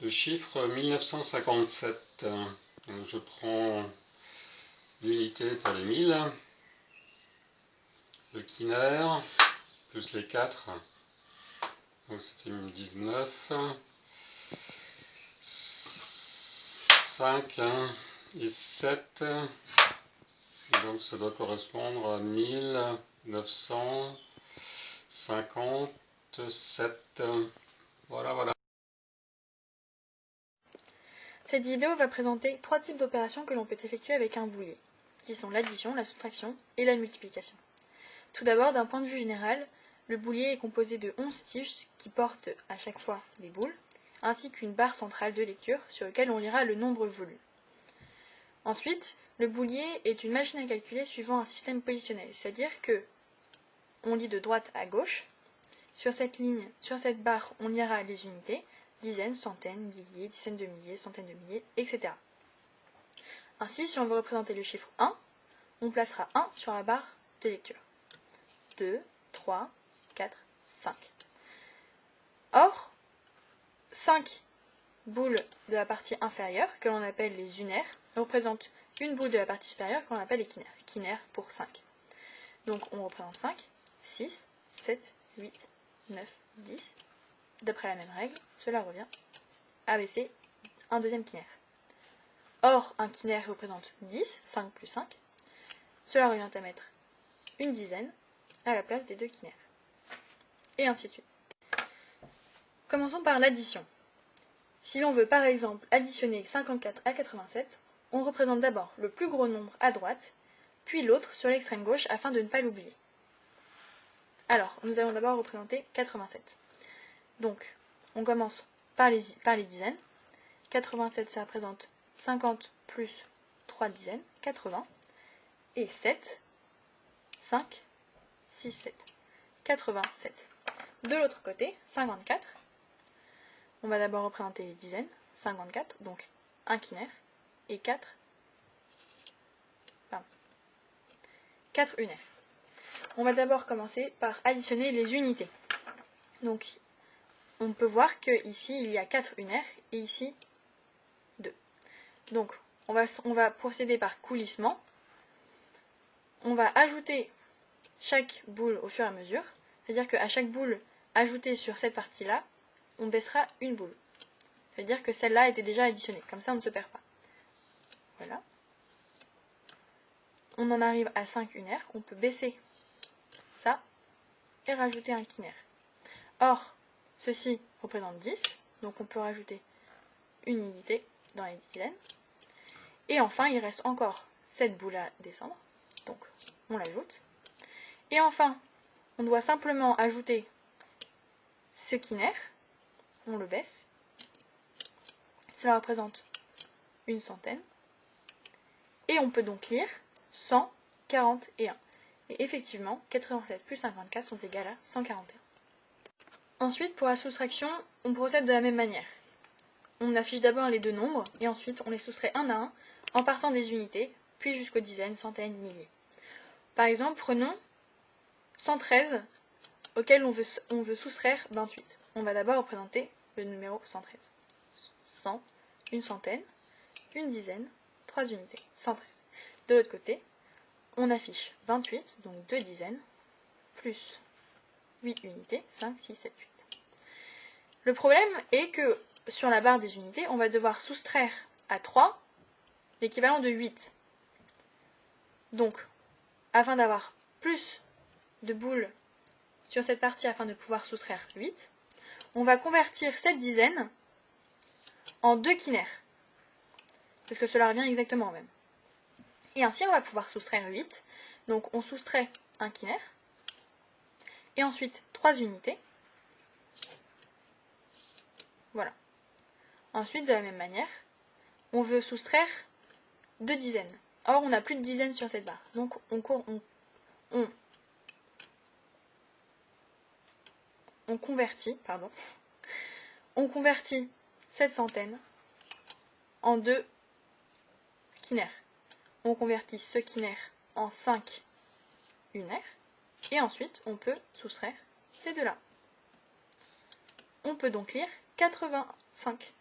Le chiffre 1957. Donc je prends l'unité pour les 1000, le quinaire, plus les 4, donc ça fait 19, 5 et 7, donc ça doit correspondre à 1957. Voilà. Cette vidéo va présenter 3 types d'opérations que l'on peut effectuer avec un boulier, qui sont l'addition, la soustraction et la multiplication. Tout d'abord, d'un point de vue général, le boulier est composé de 11 tiges qui portent à chaque fois des boules, ainsi qu'une barre centrale de lecture sur laquelle on lira le nombre voulu. Ensuite, le boulier est une machine à calculer suivant un système positionnel, c'est-à-dire que on lit de droite à gauche. Sur cette ligne, sur cette barre, on lira les unités, dizaines, centaines, milliers, dizaines de milliers, centaines de milliers, etc. Ainsi, si on veut représenter le chiffre 1, on placera 1 sur la barre de lecture. 2, 3, 4, 5. Or, 5 boules de la partie inférieure, que l'on appelle les unaires, représentent une boule de la partie supérieure que l'on appelle les quinaires. Quinaires pour 5. Donc on représente 5, 6, 7, 8, 9, 10. D'après la même règle, cela revient à baisser un deuxième quinaire. Or, un quinaire représente 10, 5 plus 5. Cela revient à mettre une dizaine à la place des deux quinaires. Et ainsi de suite. Commençons par l'addition. Si l'on veut par exemple additionner 54 à 87, on représente d'abord le plus gros nombre à droite, puis l'autre sur l'extrême gauche afin de ne pas l'oublier. Alors, nous allons d'abord représenter 87. Donc, on commence par les dizaines. 87 se représente 50 plus 3 dizaines, 80. Et 7, 5, 6, 7. 87. De l'autre côté, 54. On va d'abord représenter les dizaines. 54, donc un quinaire. Et 4 unaires. On va d'abord commencer par additionner les unités. Donc, on peut voir qu'ici, il y a 4 unaires et ici 2. Donc, on va procéder par coulissement. On va ajouter chaque boule au fur et à mesure. C'est-à-dire qu'à chaque boule ajoutée sur cette partie-là, on baissera une boule. C'est-à-dire que celle-là était déjà additionnée. Comme ça, on ne se perd pas. Voilà. On en arrive à 5 unaires. On peut baisser ça et rajouter un quinaire. Or, ceci représente 10, donc on peut rajouter une unité dans les dizaines. Et enfin, il reste encore cette boule à descendre, donc on l'ajoute. Et enfin, on doit simplement ajouter ce quinaire, on le baisse. Cela représente une centaine. Et on peut donc lire 141. Et effectivement, 87 plus 54 sont égales à 141. Ensuite, pour la soustraction, on procède de la même manière. On affiche d'abord les deux nombres, et ensuite on les soustrait un à un, en partant des unités, puis jusqu'aux dizaines, centaines, milliers. Par exemple, prenons 113, auquel on veut soustraire 28. On va d'abord représenter le numéro 113. 100, une centaine, une dizaine, 3 unités, 113. De l'autre côté, on affiche 28, donc 2 dizaines, plus 8 unités, 5, 6, 7, 8. Le problème est que sur la barre des unités, on va devoir soustraire à 3 l'équivalent de 8. Donc, afin d'avoir plus de boules sur cette partie afin de pouvoir soustraire 8, on va convertir cette dizaine en 2 quinaires, parce que cela revient exactement au même. Et ainsi, on va pouvoir soustraire 8. Donc, on soustrait un quinaire, et ensuite 3 unités. Voilà. Ensuite, de la même manière, on veut soustraire 2 dizaines. Or, on n'a plus de dizaines sur cette barre. Donc, on convertit cette centaine en 2 quinaires. On convertit ce quinaire en 5 unaires. Et ensuite, on peut soustraire ces deux-là. On peut donc lire 85.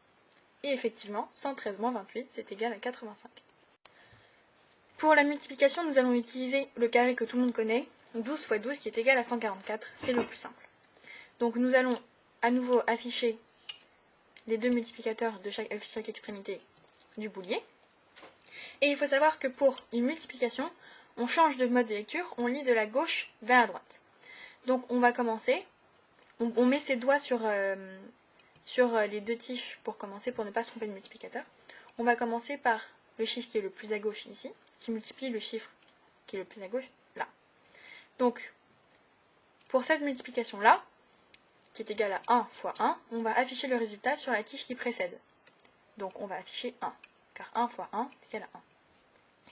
Et effectivement, 113 moins 28, c'est égal à 85. Pour la multiplication, nous allons utiliser le carré que tout le monde connaît, 12 fois 12 qui est égal à 144, c'est le plus simple. Donc nous allons à nouveau afficher les deux multiplicateurs de chaque extrémité du boulier. Et il faut savoir que pour une multiplication, on change de mode de lecture, on lit de la gauche vers la droite. Donc on va commencer, on met ses doigts sur les deux tiges pour commencer, pour ne pas se tromper de multiplicateur. On va commencer par le chiffre qui est le plus à gauche ici, qui multiplie le chiffre qui est le plus à gauche là. Donc, pour cette multiplication-là, qui est égale à 1 fois 1, on va afficher le résultat sur la tige qui précède. Donc on va afficher 1, car 1 fois 1 est égal à 1.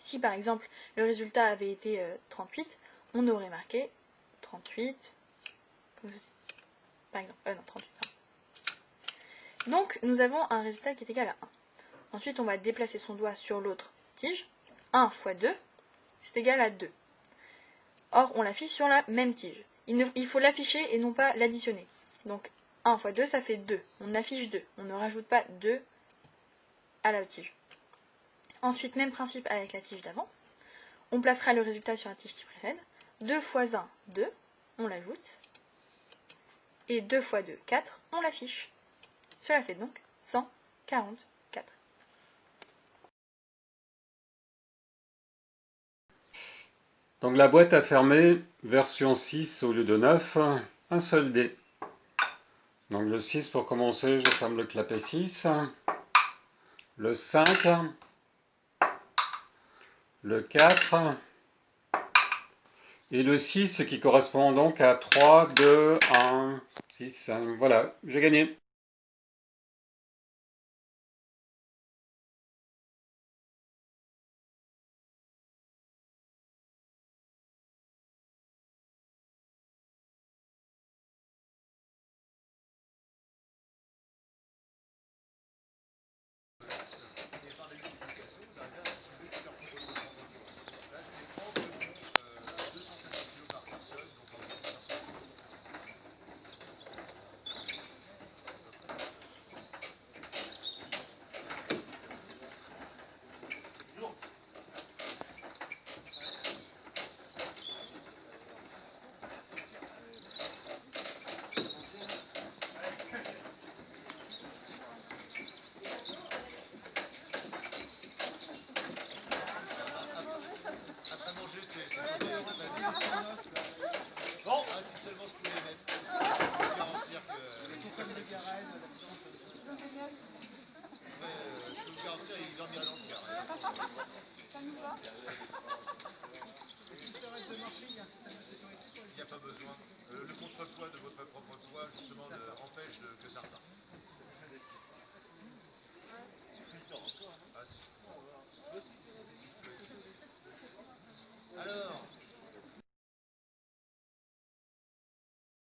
Si par exemple le résultat avait été 38, on aurait marqué 38, comme ceci. Par exemple, non, 38. 1. Donc nous avons un résultat qui est égal à 1. Ensuite on va déplacer son doigt sur l'autre tige. 1 fois 2, c'est égal à 2. Or on l'affiche sur la même tige. Il faut l'afficher et non pas l'additionner. Donc 1 fois 2, ça fait 2. On affiche 2. On ne rajoute pas 2 à la tige. Ensuite, même principe avec la tige d'avant. On placera le résultat sur la tige qui précède. 2 fois 1, 2. On l'ajoute. Et 2 fois 2, 4. On l'affiche. Cela fait donc 144. Donc la boîte à fermer, version 6 au lieu de 9, un seul dé. Donc le 6 pour commencer, je ferme le clapet 6. Le 5. Le 4. Et le 6 qui correspond donc à 3, 2, 1, 6, 5. Voilà, j'ai gagné. Bon, si seulement je pouvais les mettre. Je peux garantir que. Je peux vous garantir, ils dormiraient dans le car. Ça nous va. Si ça arrête de marcher, il y a un système de sécurité. Il n'y a pas besoin. Le contrepoids de votre propre poids, justement, empêche que ça reparte.